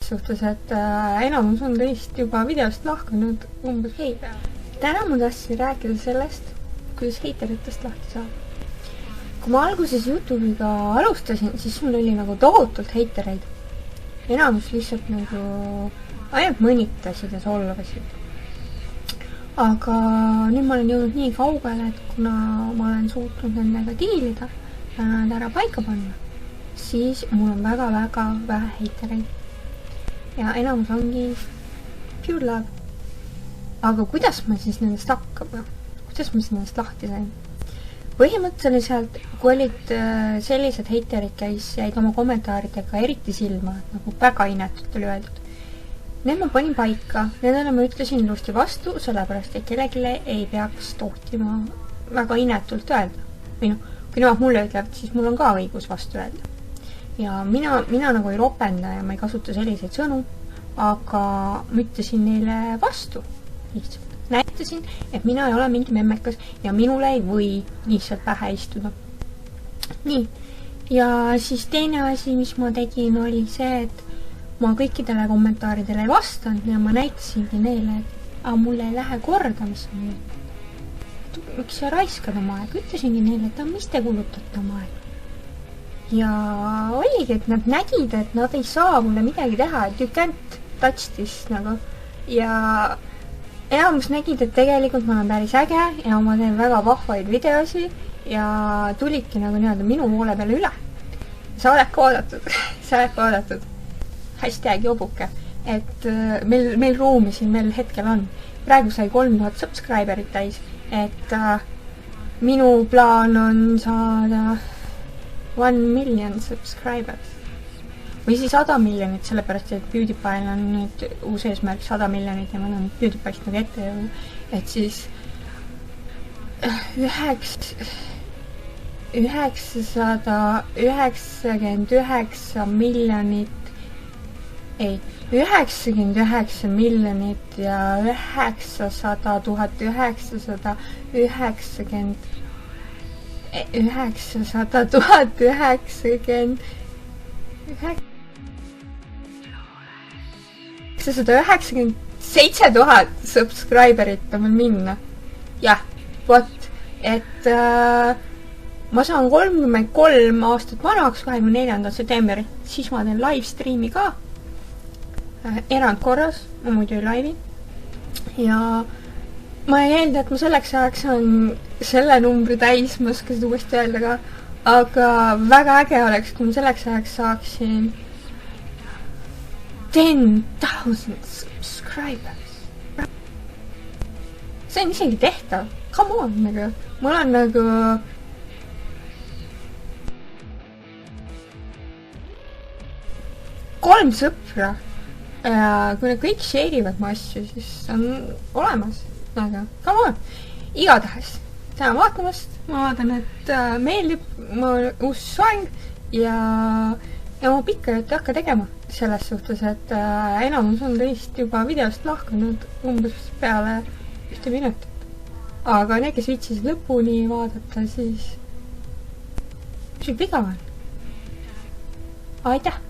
suhtes, et enamus on teist juba videost lahkunud umbes hei peale. Täna ma tahtsin rääkida sellest, kuidas heiteritest lahti saab. Kui ma alguses YouTube'iga alustasin, siis mul oli nagu tohutult heitereid. Enamus lihtsalt nagu ainult mõnitasid ja solvasid. Aga nüüd ma olen jõudnud nii kaugele, et kuna ma olen suutnud nendega diilida ja nad ära paika panna, siis mul on väga-väga vähe heitereid. Ja enamus ongi pure love. Aga kuidas ma siis nendest hakkab? Kuidas ma siis nendest lahti sain? Põhimõtteliselt, kui olid sellised heiterid, kes jäid oma kommentaaridega eriti silma, nagu väga inetult oli öeldud, need ma panin paika, nendele ma ütlesin ilusti vastu, sellepärast et kellelegi ei peaks tohtima väga inetult öelda. Või noh, kui nemad mulle ütlevad, siis mul on ka õigus vastu öelda. Ja mina nagu ei ropenda ja ma ei kasuta selliseid sõnu, aga ma ütlesin neile vastu lihtsalt. Näitasin, et mina ei ole mingi memmekas ja minule ei või lihtsalt pähe istuda. Nii, ja siis teine asi, mis ma tegin, oli see, et ma kõikidele kommentaaridele ei vastanud ja ma näitasingi neile, et mulle ei lähe korda, mis on nüüd. Miks sa raiskad oma aeg? Ütlesingi neile, et mis te kulutate oma aeg? Ja oligi, et nad nägid, et nad ei saa mulle midagi teha, et you can't touch this nagu. Ja enamus nägid, et tegelikult ma olen päris äge ja ma teen väga vahvaid videosi ja tulidki nagu nii-öelda minu poole peale üle. Sa oled ka oodatud. Sa oled ka oodatud. Hashtag jobuke, et meil ruumi siin veel hetkel on. Praegu sai 3000 subscriberit täis, et minu plaan on saada 1 million subscribers. Või siis 100 miljonit, sellepärast, et PewDiePie'l on nüüd uus eesmärk 100 miljonit ja ma olen PewDiePie'st nagu ette jõudnud. Et siis 999 miljonit 99 miljonit ja 900 990 997 000 subscriberit on meil minna. Jah, vot, et ma saan 33 aastat vanaks 24. septembri, siis ma teen livestreami ka. Erandkorras, ma muidu ei laivi. Ja ma ei eelda, et ma selleks ajaks on selle numbri täis, ma oskasin uuesti öelda ka, aga väga äge oleks, kui ma selleks ajaks saaksin 10,000 subscribers. See on isegi tehtav. Come on, nagu. Mul on nagu kolm sõpra. Ja kui need kõik share'ivad mu asju, siis on olemas. Aga come on. Igatahes. Täna vaatamast. Ma vaatan, et meeldib mu uus soeng ja ma pikka juttu ei hakka tegema selles suhtes, et enamus on teist juba videost lahkunud umbes peale 1 minutit. Aga need, kes viitsisid lõpuni vaadata, siis mis viga on? Aitäh!